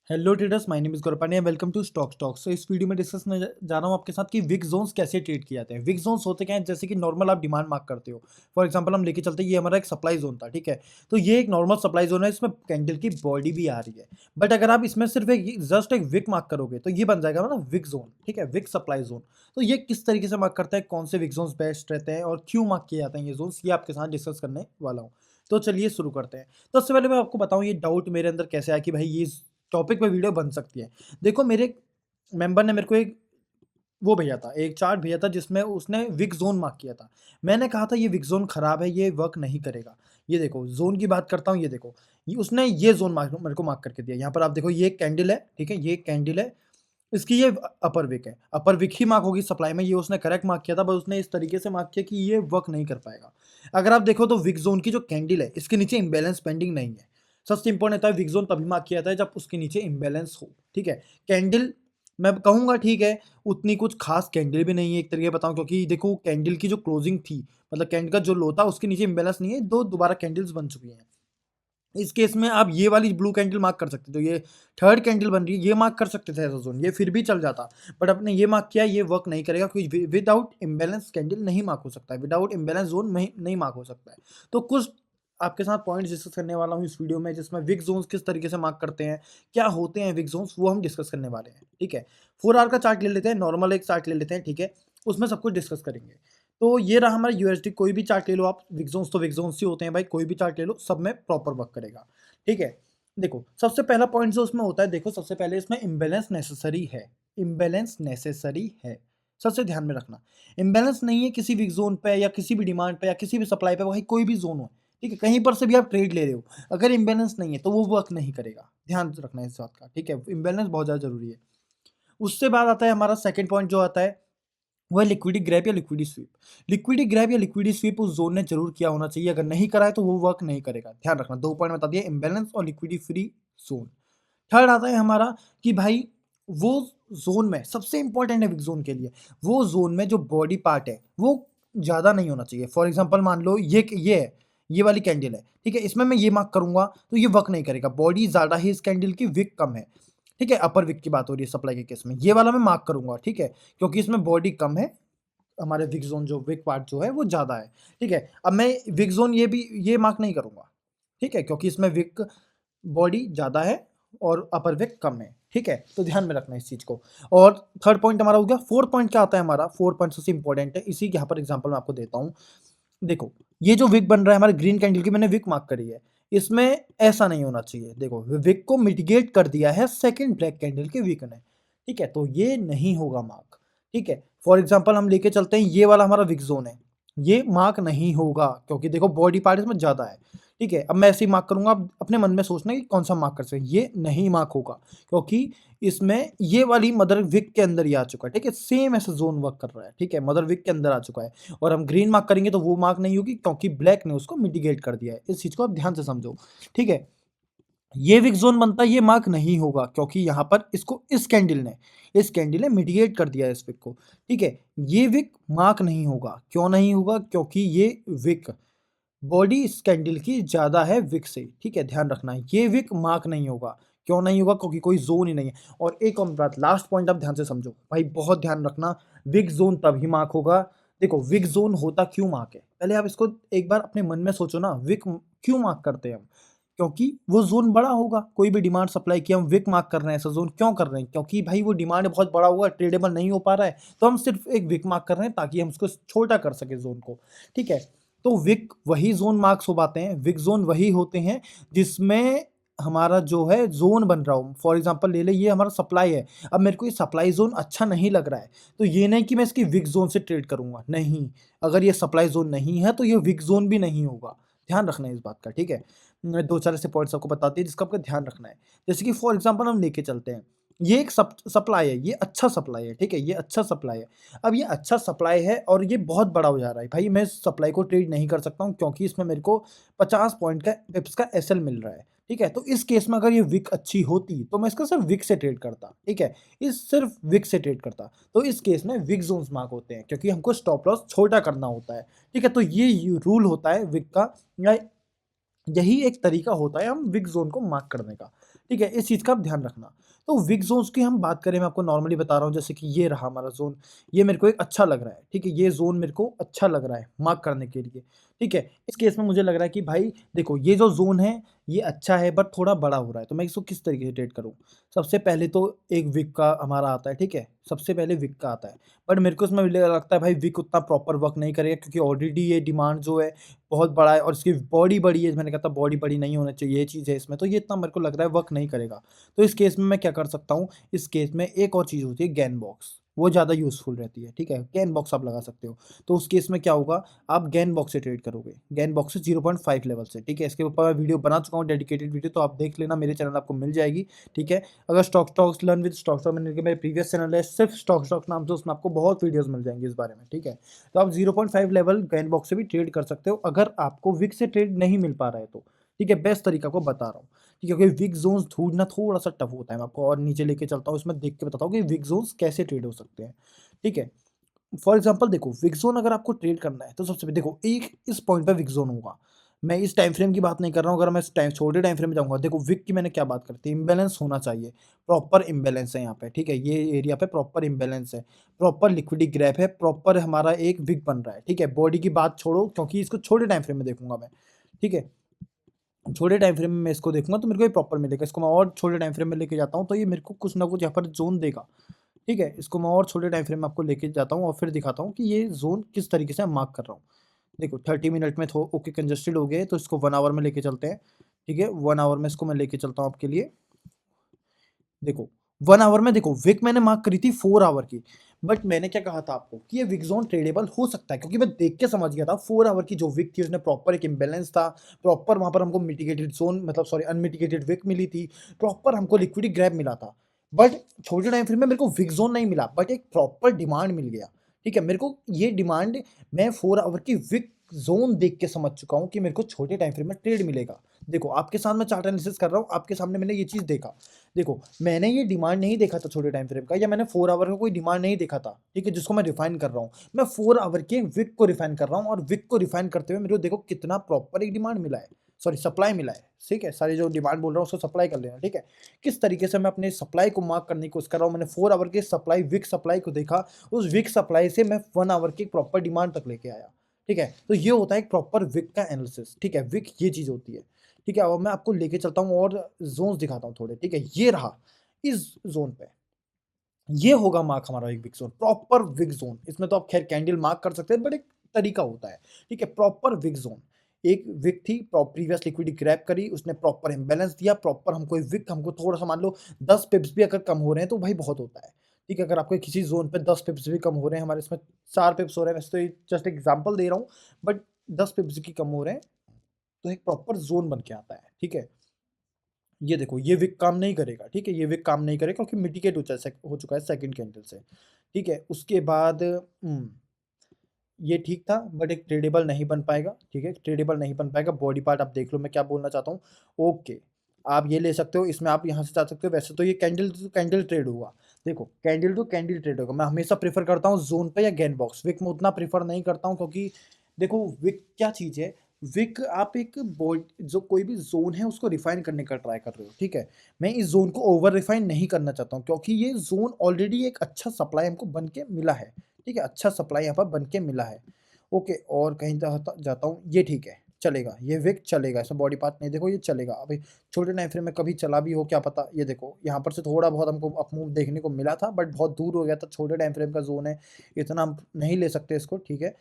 Hello traders, my name is Gaurav Pandya, welcome to stocks. तो इस video में डिस्कस करने जा रहा हूँ आपके साथ कि विक जोन्स कैसे ट्रेड किए जाते हैं। विक जोन्स होते क्या हैं, जैसे कि नॉर्मल आप डिमांड मार्क करते हो। फॉर एग्जांपल हम लेके चलते हैं, ये हमारा एक सप्लाई जोन था, ठीक है। तो ये एक नॉर्मल सप्लाई जोन है, इसमें कैंडल की बॉडी भी आ रही है। बट अगर आप इसमें सिर्फ एक जस्ट एक विक मार्क करोगे तो ये बन जाएगा ना विक जोन, ठीक है, विक सप्लाई जोन। तो ये किस तरीके से मार्क करता है, कौन से विक जोन्स बेस्ट रहते हैं और क्यों मार्क किए जाते हैं ये जोन्स, ये आपके साथ डिस्कस करने वाला हूँ। तो चलिए शुरू करते हैं। तो सबसे पहले मैं आपको बताऊं ये डाउट मेरे अंदर कैसे आया कि भाई ये टॉपिक पे वीडियो बन सकती है। देखो, मेरे मेंबर ने मेरे को एक वो भेजा था, एक चार्ट भेजा था जिसमें उसने विक ज़ोन मार्क किया था। मैंने कहा था ये विक ज़ोन खराब है, ये वर्क नहीं करेगा। ये देखो ज़ोन की बात करता हूँ, ये देखो, ये उसने ये ज़ोन मार्क मेरे को मार्क करके दिया। यहाँ पर आप देखो ये एक कैंडल है, ठीक है, ये एक कैंडल है, इसकी ये अपर विक है, अपर विक ही मार्क होगी सप्लाई में। ये उसने करेक्ट मार्क किया था, बस उसने इस तरीके से मार्क किया कि ये वर्क नहीं कर पाएगा। अगर आप देखो तो विक ज़ोन की जो कैंडल है, इसके नीचे इम्बैलेंस पेंडिंग नहीं है। सबसे इंपॉर्टेंट होता है विक ज़ोन तभी मार्क किया जाता है जब उसके नीचे इम्बैलेंस हो, ठीक है। कैंडल मैं कहूँगा ठीक है, उतनी कुछ खास कैंडल भी नहीं है, एक तरीके बताऊँ, क्योंकि देखो कैंडल की जो क्लोजिंग थी, मतलब कैंडल का जो लो था उसके नीचे इम्बैलेंस नहीं है, दो दोबारा कैंडल्स बन चुकी हैं। इस केस में आप ये वाली ब्लू कैंडल मार्क कर सकते थे, तो ये थर्ड कैंडल बन रही है, ये मार्क कर सकते थे एज अ जोन, ये फिर भी चल जाता। बट आपने ये मार्क किया, ये वर्क नहीं करेगा क्योंकि विदाउट इम्बैलेंस कैंडल नहीं मार्क हो सकता है, विदाउट इम्बैलेंस जोन नहीं मार्क हो सकता है। तो कुछ आपके साथ पॉइंट्स डिस्कस करने वाला हूँ इस वीडियो में, जिसमें विक जोन्स किस तरीके से मार्क करते हैं, क्या होते हैं विक जोन्स, वो हम डिस्कस करने वाले हैं, ठीक है। 4 आवर का चार्ट ले लेते हैं, नॉर्मल एक चार्ट ले लेते हैं, ठीक है, उसमें सब कुछ डिस्कस करेंगे। तो ये रहा हमारा यूएसडी, कोई भी चार्ट ले लो आप, विक जोन्स तो विक जोन्स ही होते हैं भाई, कोई भी चार्ट ले लो, सब में प्रॉपर वर्क करेगा, ठीक है। देखो सबसे पहला पॉइंट जो उसमें होता है, देखो सबसे पहले इसमें इम्बैलेंस नेसेसरी है, इम्बैलेंस नेसेसरी है, सबसे ध्यान में रखना। इम्बैलेंस नहीं है किसी भी जोन पे या किसी भी डिमांड पे या किसी भी सप्लाई पे, भाई कोई भी जोन हो, ठीक है, कहीं पर से भी आप ट्रेड ले रहे हो, अगर इम्बैलेंस नहीं है तो वो वर्क नहीं करेगा, ध्यान रखना है इस बात का, ठीक है। इम्बैलेंस बहुत ज़्यादा जरूरी है। उससे बाद आता है हमारा सेकंड पॉइंट जो आता है, वो है लिक्विडी ग्रैब या लिक्विडी स्वीप। लिक्विडी ग्रैब या लिक्विडी स्वीप उस जोन ने जरूर किया होना चाहिए, अगर नहीं करा है तो वो वर्क नहीं करेगा, ध्यान रखना। 2 पॉइंट बता दिए, इम्बैलेंस और लिक्विडी फ्री जोन। थर्ड आता है हमारा कि भाई वो जोन में सबसे इंपॉर्टेंट है विक जोन के लिए, वो जोन में जो बॉडी पार्ट है वो ज़्यादा नहीं होना चाहिए। फॉर एग्जांपल मान लो ये है, ये वाली कैंडल है, ठीक है, इसमें मैं ये मार्क करूंगा तो ये वर्क नहीं करेगा, बॉडी ज़्यादा है इस कैंडल की, विक कम है, ठीक है। अपर विक की बात हो रही है सप्लाई के केस में, ये वाला मैं मार्क करूंगा, ठीक है, क्योंकि इसमें बॉडी कम है, हमारे विक जोन जो विक पार्ट जो है वो ज़्यादा है, ठीक है। अब मैं विक जोन ये भी ये मार्क नहीं करूंगा, ठीक है, क्योंकि इसमें विक बॉडी ज़्यादा है और अपर विक कम है, ठीक है। तो ध्यान में रखना इस चीज़ को। और थर्ड पॉइंट हमारा हो गया। फोर्थ पॉइंट क्या आता है हमारा, फोर्थ पॉइंट सबसे इंपॉर्टेंट है, इसी के यहाँ पर एग्जांपल मैं आपको देता हूँ। देखो ये जो विक बन रहा है हमारे ग्रीन कैंडल की, मैंने विक मार्क करी है, इसमें ऐसा नहीं होना चाहिए। देखो विक को मिटिगेट कर दिया है सेकंड ब्लैक कैंडल के विक ने, ठीक है, तो ये नहीं होगा मार्क, ठीक है। फॉर एग्जांपल हम लेके चलते हैं, ये वाला हमारा विक जोन है, ये मार्क नहीं होगा क्योंकि देखो बॉडी पार्ट इसमें ज़्यादा है, ठीक है। अब मैं ऐसे ही मार्क करूंगा, आप अपने मन में सोचना कि कौन सा मार्क कर सकते हैं, ये नहीं मार्क होगा क्योंकि इसमें ये वाली मदर विक के अंदर ही आ चुका है, ठीक है, सेम ऐसा जोन वर्क कर रहा है, ठीक है, मदर विक के अंदर आ चुका है। और हम ग्रीन मार्क करेंगे तो वो मार्क नहीं होगी क्योंकि ब्लैक ने उसको मिटिगेट कर दिया है, इस चीज़ को आप ध्यान से समझो, ठीक है। ये विक जोन बनता है, ये मार्क नहीं होगा क्योंकि यहाँ पर इसको इस कैंडल ने मिटिगेट कर दिया है इस विक को, ठीक है। ये विक मार्क नहीं होगा, क्यों नहीं होगा, क्योंकि ये विक बॉडी इस कैंडल की ज़्यादा है विक से, ठीक है, ध्यान रखना है। ये विक मार्क नहीं होगा, क्यों नहीं होगा, क्योंकि कोई जोन ही नहीं है। और एक और बात, लास्ट पॉइंट आप ध्यान से समझो भाई, बहुत ध्यान रखना, विक जोन तभी मार्क होगा। देखो विक जोन होता क्यों मार्क है, पहले आप इसको एक बार अपने मन में सोचो ना, विक क्यों मार्क करते हैं हम, क्योंकि वो जोन बड़ा होगा, कोई भी डिमांड सप्लाई की हम विक मार्क कर रहे हैं, ऐसा जोन क्यों कर रहे हैं, क्योंकि भाई वो डिमांड बहुत बड़ा हुआ, ट्रेडेबल नहीं हो पा रहा है, तो हम सिर्फ एक विक मार्क कर रहे हैं ताकि हम उसको छोटा कर सके जोन को, ठीक है। तो विक वही जोन मार्क्स हो पाते हैं, विक जोन वही होते हैं जिसमें हमारा जो है जोन बन रहा हो। फॉर एग्जांपल ले ले, ये हमारा सप्लाई है, अब मेरे को ये सप्लाई जोन अच्छा नहीं लग रहा है, तो ये नहीं कि मैं इसकी विक जोन से ट्रेड करूंगा, नहीं, अगर ये सप्लाई जोन नहीं है तो ये विक जोन भी नहीं होगा, ध्यान रखना है इस बात का, ठीक है। मैं 2-4 ऐसे पॉइंट्स आपको बताती है जिसका आपको ध्यान रखना है। जैसे कि फॉर एग्जांपल हम लेके चलते हैं, ये एक सप्लाई है, ये अच्छा सप्लाई है, ठीक है, ये अच्छा सप्लाई है। अब ये अच्छा सप्लाई है और ये बहुत बड़ा हो जा रहा है, भाई मैं इस सप्लाई को ट्रेड नहीं कर सकता हूँ क्योंकि इसमें मेरे को 50 पॉइंट का पिप्स का एसएल मिल रहा है, ठीक है। तो इस केस में अगर ये विक अच्छी होती तो मैं इसका सिर्फ विक से ट्रेड करता, ठीक है, इस सिर्फ विक से ट्रेड करता। तो इस केस में विक जोन्स मार्क होते हैं क्योंकि हमको स्टॉप लॉस छोटा करना होता है, ठीक है। तो ये रूल होता है विक का, या यही एक तरीका होता है हम विक जोन को मार्क करने का, ठीक है? इस चीज़ का आप ध्यान रखना। तो वीक ज़ोन्स की हम बात करें, मैं आपको नॉर्मली बता रहा हूँ, जैसे कि ये रहा हमारा ज़ोन, ये मेरे को एक अच्छा लग रहा है, ठीक है? ये ज़ोन मेरे को अच्छा लग रहा है मार्क करने के लिए, ठीक है? इस केस में मुझे लग रहा है कि भाई देखो, ये जो ज़ोन है ये अच्छा है बट थोड़ा बड़ा हो रहा है, तो मैं इसको किस तरीके से ट्रेड करूँ? सबसे पहले तो एक विक का हमारा आता है, ठीक है? सबसे पहले विक का आता है, बट मेरे को इसमें लगता है भाई विक उतना प्रॉपर वर्क नहीं करेगा, क्योंकि ऑलरेडी ये डिमांड जो है बहुत बड़ा है और इसकी बॉडी बड़ी है। मैंने कहा था बॉडी बड़ी नहीं होना चाहिए, ये चीज़ है इसमें, तो ये इतना मेरे को लग रहा है वर्क नहीं करेगा। तो इस केस में मैं क्या कर सकता हूँ, इस केस में एक और चीज़ होती है गैन बॉक्स, वो ज़्यादा यूज़फुल रहती है, ठीक है? गैन बॉक्स आप लगा सकते हो। तो उस केस में क्या होगा, आप गैन बॉक्स से ट्रेड करोगे, गैन बॉक्स से 0.5 लेवल से, ठीक है? इसके ऊपर मैं वीडियो बना चुका हूँ, डेडिकेटेड वीडियो, तो आप देख लेना, मेरे चैनल आपको मिल जाएगी, ठीक है? अगर stock talks learn with stock talk मेरे प्रीवियस चैनल है सिर्फ स्टॉक टॉक नाम से, उसमें आपको बहुत वीडियोज़ मिल जाएंगी इस बारे में, ठीक है? तो आप 0.5 लेवल गैन बॉक्स से भी ट्रेड कर सकते हो, अगर आपको विक से ट्रेड नहीं मिल पा रहा है तो, ठीक है? बेस्ट तरीका को बता रहा हूँ, ठीक है? क्योंकि विक ज़ोन्स ढूँढना थोड़ा-सा टफ होता है। मैं आपको और नीचे लेके चलता हूँ, इसमें देख के बताता हूँ कि विक ज़ोन्स कैसे ट्रेड हो सकते हैं, ठीक है? फॉर एग्ज़ाम्पल देखो, विक ज़ोन अगर आपको ट्रेड करना है, तो सबसे पहले देखो, एक इस पॉइंट पे विक ज़ोन होगा। मैं इस टाइम फ्रेम की बात नहीं कर रहा हूँ, अगर मैं इस टाइम छोटे टाइम फ्रेम में जाऊँगा, देखो विक की मैंने क्या बात करी थी, इम्बैलेंस होना चाहिए, प्रॉपर इम्बैलेंस है यहाँ पे, ठीक है? ये एरिया पे प्रॉपर इम्बैलेंस है, प्रॉपर लिक्विडिटी ग्रैप है, प्रॉपर हमारा एक विक बन रहा है, ठीक है? बॉडी की बात छोड़ो, क्योंकि इसको छोटे टाइम फ्रेम में देखूँगा मैं, ठीक है? छोटे टाइम फ्रेम में मैं इसको देखूँगा तो मेरे को ये प्रॉपर मिलेगा। इसको मैं और छोटे टाइम फ्रेम में लेके जाता हूँ, तो ये मेरे को कुछ ना कुछ यहाँ पर ज़ोन देगा, ठीक है? इसको मैं और छोटे टाइम फ्रेम में आपको लेके जाता हूँ और फिर दिखाता हूँ कि ये ज़ोन किस तरीके से मैं मार्क कर रहा हूँ। देखो 30 मिनट में थो ओके कंजस्टेड हो गए, तो इसको 1 आवर में लेके चलते हैं, ठीक है? 1 आवर में इसको मैं लेके चलता हूँ आपके लिए। देखो 1 आवर में देखो विक मैंने मार्क करी थी 4 आवर की, बट मैंने क्या कहा था आपको कि ये विक ज़ोन ट्रेडेबल हो सकता है, क्योंकि मैं देख के समझ गया था 4 आवर की जो विक थी उसमें प्रॉपर एक इम्बैलेंस था, प्रॉपर वहाँ पर हमको मिटिगेटेड ज़ोन, मतलब सॉरी अनमिटिगेटेड विक मिली थी, प्रॉपर हमको लिक्विडिटी ग्रैब मिला था। बट छोटे टाइम फ्रेम में मेरे को विक ज़ोन नहीं मिला, बट एक प्रॉपर डिमांड मिल गया, ठीक है? मेरे को ये डिमांड, मैं 4 आवर की विक ज़ोन देख के समझ चुका हूँ कि मेरे को छोटे टाइम फ्रेम में ट्रेड मिलेगा। देखो आपके साथ मैं चार्ट एनालिसिस कर रहा हूँ, आपके सामने मैंने ये चीज़ देखा। देखो, मैंने ये डिमांड नहीं देखा था छोटे टाइम फ्रेम का, या मैंने 4 आवर का कोई डिमांड नहीं देखा था, ठीक है? जिसको मैं रिफाइन कर रहा हूँ। मैं 4 आवर के विक को रिफाइन कर रहा हूँ, और विक को रिफाइन करते हुए मेरे को देखो कितना प्रॉपर एक डिमांड मिला है, सॉरी सप्लाई मिला है, ठीक है? सारी जो डिमांड बोल रहा हूँ उसको सप्लाई कर लेना, ठीक है? किस तरीके से मैं अपने सप्लाई को मार्क करने की कोशिश कर रहा हूँ, मैंने 4 आवर के सप्लाई, विक सप्लाई को देखा, उस विक सप्लाई से मैं 1 आवर की प्रॉपर डिमांड तक लेके आया, ठीक है? तो ये होता है एक प्रॉपर विक का एनालिसिस, ठीक है? विक ये चीज़ होती है, ठीक है? और मैं आपको लेके चलता हूँ और ज़ोन्स दिखाता हूँ थोड़े, ठीक है? ये रहा इस ज़ोन पे, ये होगा मार्क हमारा एक wick zone, proper wick zone. इसमें तो आप ख़ैर कैंडल मार्क कर सकते हैं, बट एक तरीका होता है, ठीक है? Proper wick zone. एक विक थी, प्रीवियस लिक्विडिटी ग्रैब करी, उसने प्रॉपर इम्बैलेंस दिया, प्रॉपर हमको एक विक, हमको थोड़ा-सा मान लो 10 पिप्स भी अगर कम हो रहे हैं, तो भाई बहुत होता है, ठीक है? अगर आपके किसी ज़ोन पे 10 पिप्स भी कम हो रहे हैं, हमारे इसमें 4 पिप्स हो रहे हैं, वैसे तो ये जस्ट एग्ज़ाम्पल दे रहा हूँ, बट 10 पिप्स भी कम हो रहे हैं, तो एक प्रॉपर ज़ोन बन के आता है, ठीक है? ये देखो, ये विक काम नहीं करेगा, ठीक है? ये विक काम नहीं करेगा क्योंकि मिटिगेट हो चुका है सेकंड कैंडल से, ठीक है? उसके बाद ये ठीक था, बट एक ट्रेडेबल नहीं बन पाएगा, ठीक है? ट्रेडेबल नहीं बन पाएगा। बॉडी पार्ट आप देख लो मैं क्या बोलना चाहता हूँ। ओके, आप ये ले सकते हो, इसमें आप यहाँ से जा सकते हो। वैसे तो ये कैंडल टू कैंडल ट्रेड हुआ। देखो, कैंडल टू कैंडल ट्रेड होगा। मैं हमेशा प्रेफ़र करता हूँ ज़ोन पे या गैन बॉक्स। विक में उतना प्रेफ़र नहीं करता हूँ, क्योंकि देखो विक क्या चीज़ है, विक आप एक बोल्ड जो कोई भी ज़ोन है उसको रिफ़ाइन करने का ट्राई कर रहे हो, ठीक है? मैं इस ज़ोन को ओवर रिफ़ाइन नहीं करना चाहता हूँ, क्योंकि ये ज़ोन ऑलरेडी एक अच्छा सप्लाई हमको बन के मिला है, ठीक है? अच्छा सप्लाई यहाँ पर बन के मिला है। ओके, और कहीं जाता जाता हूँ, ये ठीक है, चलेगा, ये विक चलेगा, इसमें बॉडी पार्ट नहीं देखो, ये चलेगा। अभी छोटे टाइम फ्रेम में कभी चला भी हो क्या पता, ये देखो यहाँ पर से थोड़ा बहुत हमको अप मूव देखने को मिला था, बट बहुत दूर हो गया था, छोटे टाइम फ्रेम का ज़ोन है, इतना हम नहीं ले सकते इसको, ठीक है?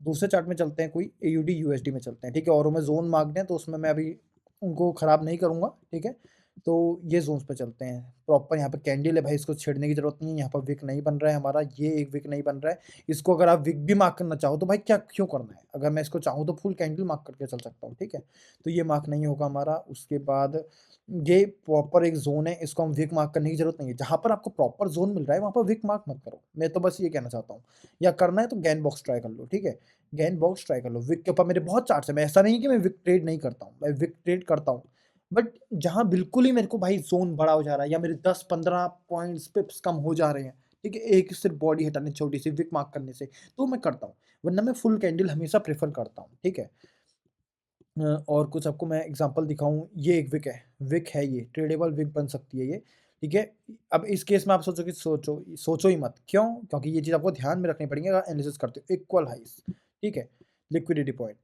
दूसरे चार्ट में चलते हैं, कोई एयूडी यूएसडी में चलते हैं, ठीक है? और हमें ज़ोन मार्क्ड हैं, तो उसमें मैं अभी उनको ख़राब नहीं करूँगा, ठीक है? तो ये ज़ोन्स पे चलते हैं। प्रॉपर यहाँ पे कैंडल है भाई, इसको छेड़ने की ज़रूरत नहीं है, यहाँ पर विक नहीं बन रहा है हमारा, ये एक विक नहीं बन रहा है। इसको अगर आप विक भी मार्क करना चाहो तो भाई क्या क्यों करना है? अगर मैं इसको चाहूँ तो फुल कैंडल मार्क करके चल सकता हूँ, ठीक है? तो ये मार्क नहीं होगा हमारा। उसके बाद ये प्रॉपर एक ज़ोन है, इसको हम विक मार्क करने की ज़रूरत नहीं है। जहाँ पर आपको प्रॉपर ज़ोन मिल रहा है, वहाँ पर विक मार्क मत करो। मैं तो बस ये कहना चाहता हूँ। या करना है तो गैन बॉक्स ट्राई कर लो, ठीक है? गैन बॉक्स ट्राई कर लो। विक के ऊपर मेरे बहुत चार्ट्स हैं, मैं ऐसा नहीं है कि मैं विक ट्रेड नहीं करता हूँ, मैं विक ट्रेड करता हूँ। बट जहाँ बिल्कुल ही मेरे को भाई ज़ोन बड़ा हो जा रहा है, या मेरे 10-15 पॉइंट्स पिप्स कम हो जा रहे हैं, ठीक है? एक सिर्फ़ बॉडी हटाने छोटी-सी विक मार्क करने से, तो मैं करता हूँ। वरना मैं फुल कैंडल हमेशा प्रेफ़र करता हूँ, ठीक है? और कुछ आपको मैं एग्जांपल दिखाऊँ, ये एक विक है ये, ट्रेडेबल विक बन सकती है ये, ठीक है? अब इस केस में आप सोचो कि सोचो ही मत, क्यों? क्योंकि ये चीज़ आपको ध्यान में रखनी पड़ेगी अगर एनालिसिस करते हो, इक्वल हाइज़, ठीक है? लिक्विडिटी पॉइंट,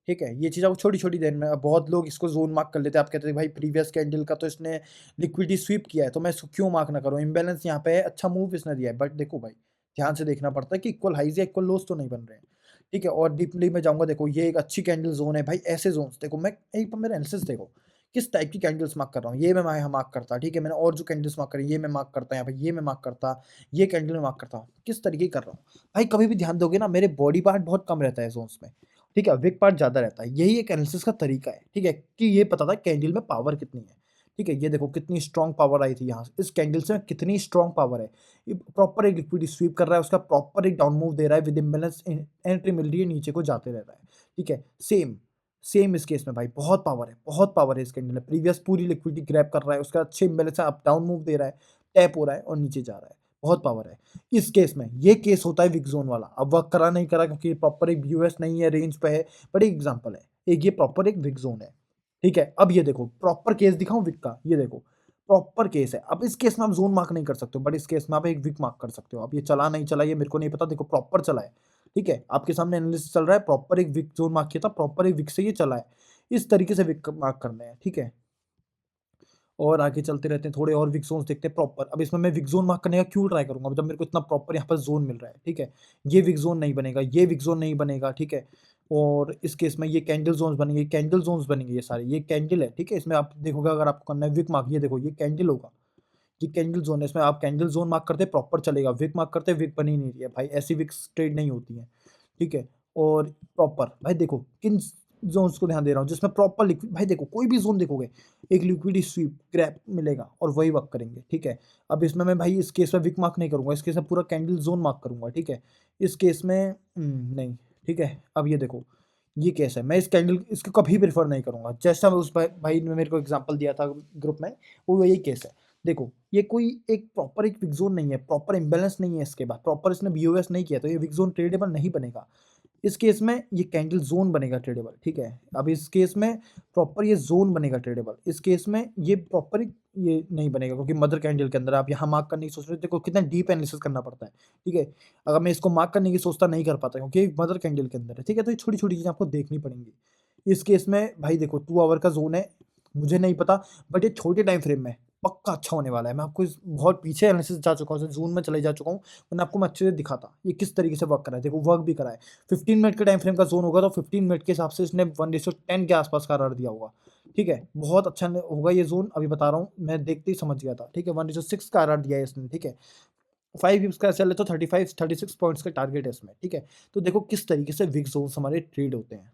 ठीक है? ये चीज़ आपको छोटी-छोटी देर में, अब बहुत लोग इसको ज़ोन मार्क कर लेते हैं, आप कहते हैं भाई प्रीवियस कैंडल का तो इसने लिक्विडिटी स्वीप किया है, तो मैं इसको क्यों मार्क ना करूँ? इम्बैलेंस यहाँ पे है, अच्छा मूव इसने दिया है, बट देखो भाई, ध्यान से देखना पड़ता है कि इक्वल हाइज़ या इक्वल लोज़ तो नहीं बन रहे हैं, ठीक है? और डीपली में जाऊँगा, देखो ये एक अच्छी कैंडल ज़ोन है भाई, ऐसे ज़ोन्स देखो, मैं एक बार मेरा एनालिसिस देखो, किस टाइप की कैंडल्स मार्क कर रहा हूँ, ये मैं यहाँ मार्क करता, ठीक है? मैंने और जो कैंडल्स मार्क करी, ये मैं मार्क करता यहाँ पे, ये मैं मार्क करता, ये कैंडल मैं मार्क करता हूँ, किस तरीके की कर रहा हूँ। भाई कभी भी ध्यान दोगे ना, मेरे बॉडी पार्ट बहुत कम रहता है ज़ोन्स में, ठीक है? विक पार्ट ज़्यादा रहता है, यही एक एनालिसिस का तरीका है, ठीक है? कि ये पता था कैंडल में पावर कितनी है, ठीक है? ये देखो कितनी स्ट्रॉन्ग पावर आई थी यहाँ से, इस कैंडल से कितनी स्ट्रॉन्ग पावर है। ये प्रॉपर एक लिक्विडिटी स्वीप कर रहा है, उसका प्रॉपर एक डाउन मूव दे रहा है, विद इम्बैलेंस एंट्री मिल रही है, नीचे को जाते रह रहा है, ठीक है? सेम इस केस में भाई बहुत पावर है इस कैंडल में, प्रीवियस पूरी लिक्विडिटी ग्रैब कर रहा है, उसका अच्छे इम्बैलेंस है, अप डाउन मूव दे रहा है, टैप हो रहा है और नीचे जा रहा है, बहुत पावर है। इस केस में ये केस होता है विक ज़ोन वाला, अब वर्क करा नहीं करा क्योंकि प्रॉपर एक यूएस नहीं है, रेंज पे है, बट एक एग्जांपल है, एक ये प्रॉपर एक विक ज़ोन है, ठीक है? अब ये देखो प्रॉपर केस दिखाऊँ विक का, ये देखो प्रॉपर केस है। अब इस केस में आप ज़ोन मार्क नहीं कर सकते हो, बट इस केस में आप एक विक मार्क कर सकते हो। अब ये चला नहीं चला ये मेरे को नहीं पता, देखो प्रॉपर चला है, ठीक है? आपके सामने एनालिसिस चल रहा है, प्रॉपर एक विक ज़ोन मार्क किया था, प्रॉपर एक विक से ये चला है। इस तरीके से विक मार्क करने हैं, ठीक है? और आगे चलते रहते हैं, थोड़े और विक ज़ोन्स देखते हैं प्रॉपर। अब इसमें मैं विक ज़ोन मार्क करने का क्यों ट्राई करूँगा? अब जब मेरे को इतना प्रॉपर यहाँ पर ज़ोन मिल रहा है, ठीक है? ये विक ज़ोन नहीं बनेगा, ये विक ज़ोन नहीं बनेगा, ठीक है? और इस केस में ये कैंडल ज़ोन्स बनेंगे, कैंडल ज़ोन्स बनेंगे ये सारे। ये कैंडल है, ठीक है? इसमें आप देखोगे अगर आपको करना है विक मार्क, ये देखो ये कैंडल होगा। ये कैंडल ज़ोन है, इसमें आप कैंडल ज़ोन मार्क करते हैं प्रॉपर चलेगा, विक मार्क करते हैं विक बन ही नहीं रही है भाई, ऐसी विक्स ट्रेड नहीं होती हैं, ठीक है? और प्रॉपर भाई देखो किन ज़ोन्स को ध्यान दे रहा हूँ जिसमें प्रॉपर लिक्विड, भाई देखो कोई भी ज़ोन देखोगे, एक लिक्विडिटी स्वीप ग्रैब मिलेगा और वही वर्क करेंगे, ठीक है? अब इसमें मैं भाई इस केस में विक मार्क नहीं करूँगा, इस केस में पूरा कैंडल ज़ोन मार्क करूँगा, ठीक है? इस केस में नहीं, ठीक है? अब ये देखो, ये केस है, मैं इस कैंडल इसको कभी प्रेफ़र नहीं करूँगा, जैसा मैं उस भाई ने मेरे को एग्ज़ाम्पल दिया था ग्रुप में, वो यही केस है। देखो, ये कोई एक प्रॉपर एक विक ज़ोन नहीं है, प्रॉपर इम्बैलेंस नहीं है इसके बाद, प्रॉपर इसने बीओएस नहीं किया, तो ये विक ज़ोन ट्रेडेबल नहीं बनेगा। इस केस में ये कैंडल ज़ोन बनेगा ट्रेडेबल, ठीक है? अब इस केस में प्रॉपर ये ज़ोन बनेगा ट्रेडेबल, इस केस में ये प्रॉपर ये नहीं बनेगा क्योंकि मदर कैंडल के अंदर आप यहाँ मार्क करने की सोच रहे हो, देखो कितना डीप एनालिसिस करना पड़ता है, ठीक है? अगर मैं इसको मार्क करने की सोचता नहीं कर पाता क्योंकि ये मदर कैंडल के अंदर है, ठीक है? तो ये छोटी-छोटी चीज़ें आपको देखनी पड़ेंगी। इस केस में भाई देखो 2 आवर का ज़ोन है, मुझे नहीं पता, बट ये छोटे टाइम फ्रेम में पक्का अच्छा होने वाला है। मैं आपको इस बहुत पीछे एनालिसिस जा चुका हूँ, ज़ोन में चले जा चुका हूँ, वरना आपको मैं अच्छे से दिखाता, ये किस तरीके से वर्क कर रहा है। देखो वर्क भी करा है, 15 मिनट के टाइम फ्रेम का ज़ोन होगा तो 15 मिनट के हिसाब से इसने 1:10 के आसपास का आरआर दिया होगा, ठीक है? बहुत अच्छा न होगा ये ज़ोन, अभी बता रहा हूँ, मैं देखते ही समझ गया था, ठीक है? 1:6 का आरआर दिया है इसने, ठीक है? 5 पिप्स का एसएल है तो 36 पॉइंट्स का टारगेट है इसमें, ठीक है? तो देखो किस तरीके से विक ज़ोन्स हमारे ट्रेड होते हैं।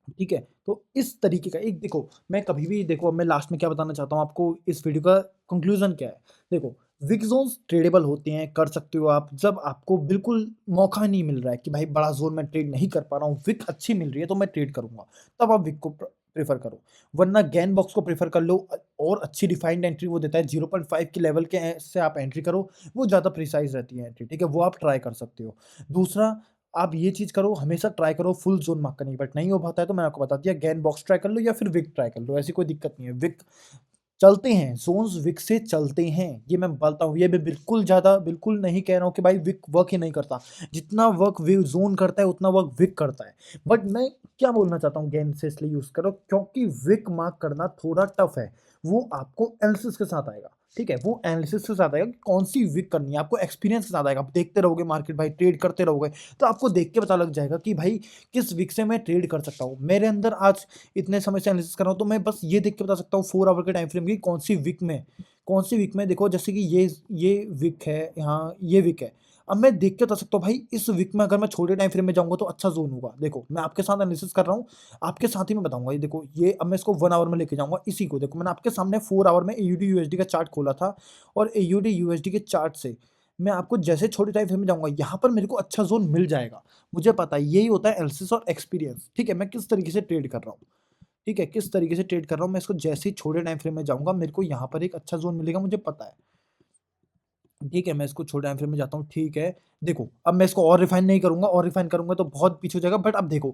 ठीक है? तो इस तरीके का एक देखो, मैं कभी भी देखो, अब मैं लास्ट में क्या बताना चाहता हूँ आपको, इस वीडियो का कंक्लूज़न क्या है? देखो, विक ज़ोन्स ट्रेडेबल होते हैं, कर सकते हो आप, जब आपको बिल्कुल मौका नहीं मिल रहा है कि भाई बड़ा ज़ोन मैं ट्रेड नहीं कर पा रहा हूँ, विक अच्छी मिल रही है तो मैं ट्रेड करूँगा, तब आप विक को प्रेफ़र करो। वरना गैन बॉक्स को प्रेफ़र कर लो, और अच्छी डिफाइंड एंट्री वो देता है, 0.5 के लेवल के से आप एंट्री करो, वो ज़्यादा प्रिसाइज़ रहती है एंट्री, ठीक है? वो आप ट्राई कर सकते हो। दूसरा, आप ये चीज़ करो, हमेशा ट्राई करो फुल ज़ोन मार्क करने की, बट नहीं हो पाता है तो मैंने आपको बता दिया, गैन बॉक्स ट्राई कर लो या फिर विक ट्राई कर लो, ऐसी कोई दिक्कत नहीं है। विक चलते हैं, ज़ोन्स विक से चलते हैं, ये मैं बोलता हूँ, ये मैं बिल्कुल ज़्यादा बिल्कुल नहीं कह रहा हूँ कि भाई विक वर्क ही नहीं करता। जितना वर्क वि ज़ोन करता है उतना वर्क विक करता है। बट मैं क्या बोलना चाहता हूँ, गैन से इसलिए यूज़ करो क्योंकि विक मार्क करना थोड़ा टफ है। वो आपको एनालिसिस के साथ आएगा, ठीक है? वो एनालिसिस के साथ आएगा कि कौन-सी विक करनी है, आपको एक्सपीरियंस के साथ आएगा। आप देखते रहोगे मार्केट भाई, ट्रेड करते रहोगे, तो आपको देख के पता लग जाएगा कि भाई किस विक से मैं ट्रेड कर सकता हूँ। मेरे अंदर आज इतने समय से एनालिसिस कर रहा हूँ, तो मैं बस ये देख के बता सकता हूँ 4 आवर के टाइम फ्रेम की कौन सी विक में देखो, जैसे कि ये विक है, यहाँ ये विक है। अब मैं देख के बता सकता हूँ भाई इस विक में अगर मैं छोटे टाइम फ्रेम में जाऊँगा तो अच्छा ज़ोन होगा। देखो, मैं आपके साथ एनालिसिस कर रहा हूँ, आपके साथ ही मैं बताऊँगा। ये देखो, ये अब मैं इसको 1 आवर में लेके जाऊँगा, इसी को देखो, मैंने आपके सामने 4 आवर में एयूडी यूएसडी का चार्ट खोला था, और एयूडी यूएसडी के चार्ट से मैं आपको जैसे छोटे टाइम फ्रेम में जाऊँगा, यहाँ पर मेरे को अच्छा ज़ोन मिल जाएगा। मुझे पता है यही होता है एनालिसिस और एक्सपीरियंस, ठीक है? मैं किस तरीके से ट्रेड कर रहा हूँ, ठीक है? किस तरीके से ट्रेड कर रहा हूँ, मैं इसको जैसे ही छोटे टाइम फ्रेम में जाऊँगा, मेरे को यहाँ पर एक अच्छा ज़ोन मिलेगा, मुझे पता है। ठीक है, मैं इसको छोटे टाइम फ्रेम में जाता हूँ, ठीक है। देखो, अब मैं इसको और रिफाइन नहीं करूँगा, और रिफाइन करूँगा तो बहुत पीछे हो जाएगा, बट अब देखो,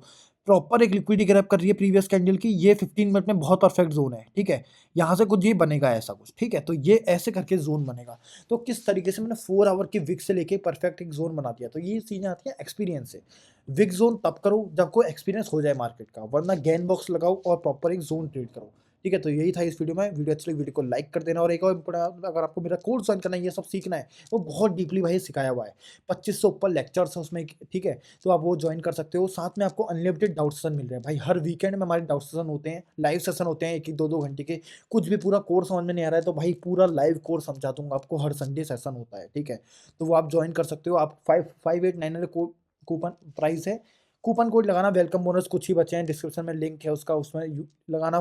प्रॉपर एक लिक्विडिटी ग्रैब कर रही है प्रीवियस कैंडल की, ये 15 मिनट में बहुत परफेक्ट ज़ोन है, ठीक है। यहाँ से कुछ ये बनेगा ऐसा कुछ, ठीक है। तो ये ऐसे करके ज़ोन बनेगा। तो किस तरीके से मैंने 4 आवर की विक से लेके परफेक्ट एक ज़ोन बना दिया। तो ये चीज़ें आती हैं एक्सपीरियंस से। विक ज़ोन तब करो जब कोई एक्सपीरियंस हो जाए मार्केट का, वरना गेन बॉक्स लगाओ और प्रॉपर एक ज़ोन ट्रेड करो। ठीक है, तो यही था इस वीडियो में। वीडियो अच्छी लगी वीडियो को लाइक कर देना, और एक और इम्पोर्टेंट, अगर आपको मेरा कोर्स ज्वाइन करना है, ये सब सीखना है, वो बहुत डीपली भाई सिखाया हुआ है। 25 से ऊपर लेक्चर्स है उसमें, ठीक है? तो आप वो जॉइन कर सकते हो। साथ में आपको अनलिमिटेड डाउट सेशन मिल रहे हैं भाई। हर वीकेंड में हमारे डाउट सेशन होते हैं, लाइव सेशन होते हैं 1-1, 2-2 घंटे के। कुछ भी पूरा कोर्स समझ में नहीं आ रहा है तो भाई पूरा लाइव कोर्स समझा दूँगा आपको, हर संडे सेशन होता है, ठीक है? तो वो आप जॉइन कर सकते हो। आप 5899 कूपन प्राइस है। कूपन कोड लगाना, वेलकम बोनस कुछ ही बचे हैं, डिस्क्रिप्शन में लिंक है उसका, उसमें लगाना,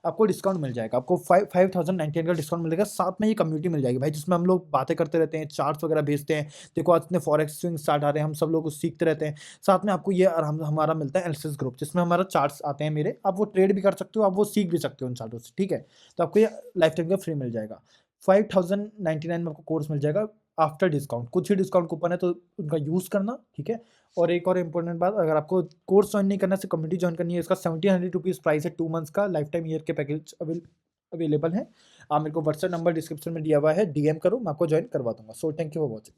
आपको डिस्काउंट मिल जाएगा। आपको 5099 का डिस्काउंट मिलेगा। साथ में ये कम्युनिटी मिल जाएगी भाई, जिसमें हम लोग बातें करते रहते हैं, चार्ट्स वगैरह भेजते हैं। देखो आज इतने फॉरेक्स स्विंग स्टार्ट आ रहे हैं, हम सब लोग सीखते रहते हैं। साथ में आपको ये हमारा मिलता है एनालिसिस ग्रुप, जिसमें हमारा चार्ट्स आते हैं मेरे, आप वो ट्रेड भी कर सकते हो, आप वो सीख भी सकते हो उन चार्टों से, ठीक है। तो आपको ये लाइफ टाइम का फ्री मिल जाएगा। 5099 में आपको कोर्स मिल जाएगा आफ्टर डिस्काउंट। कुछ ही डिस्काउंट कूपन है तो उनका यूज़ करना, ठीक है। और एक और इम्पोर्टेंट बात, अगर आपको कोर्स ज्वाइन नहीं करना है, सिर्फ कम्युनिटी ज्वाइन करनी है, इसका 1700 रुपीज़ प्राइस है, 2 मंथ्स का लाइफ टाइम ईयर के पैकेज अवेलेबल है। आप मेरे को व्हाट्सएप नंबर डिस्क्रिप्शन में दिया हुआ है, डीएम करो, मैं आपको ज्वाइन करवा दूंगा। So thank you for watching.